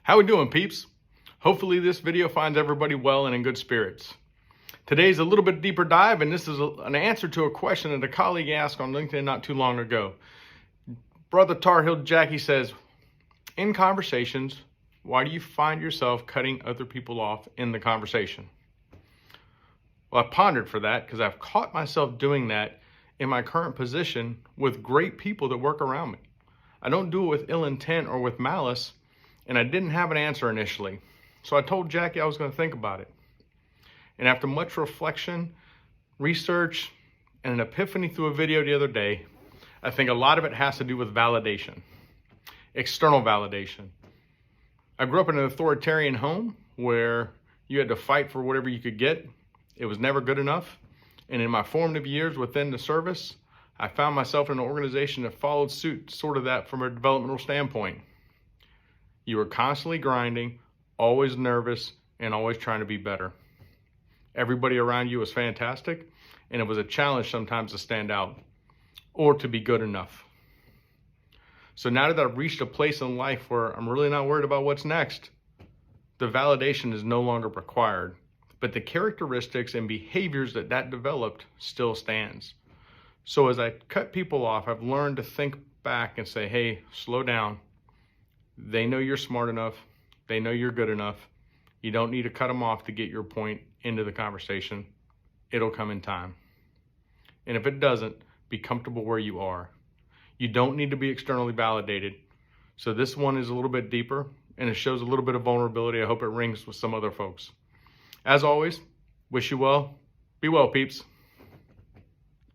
How we doing, peeps? Hopefully this video finds everybody well and in good spirits. Today's a little bit deeper dive, and this is an answer to a question that a colleague asked on LinkedIn not too long ago. Brother Tar Heel Jackie says, in conversations, why do you find yourself cutting other people off in the conversation? Well, I pondered for that because I've caught myself doing that in my current position with great people that work around me. I don't do it with ill intent or with malice, and I didn't have an answer initially. So I told Jackie I was going to think about it. And after much reflection, research, and an epiphany through a video the other day, I think a lot of it has to do with validation, external validation. I grew up in an authoritarian home where you had to fight for whatever you could get. It was never good enough. And in my formative years within the service, I found myself in an organization that followed suit, sort of that from a developmental standpoint. You were constantly grinding, always nervous, and always trying to be better. Everybody around you was fantastic, and it was a challenge sometimes to stand out or to be good enough. So now that I've reached a place in life where I'm really not worried about what's next, the validation is no longer required, but the characteristics and behaviors that developed still stands. So as I cut people off, I've learned to think back and say, hey, slow down. They know you're smart enough. They know you're good enough. You don't need to cut them off to get your point into the conversation. It'll come in time. And if it doesn't, be comfortable where you are. You don't need to be externally validated. So this one is a little bit deeper, and it shows a little bit of vulnerability. I hope it rings with some other folks. As always, wish you well. Be well, peeps.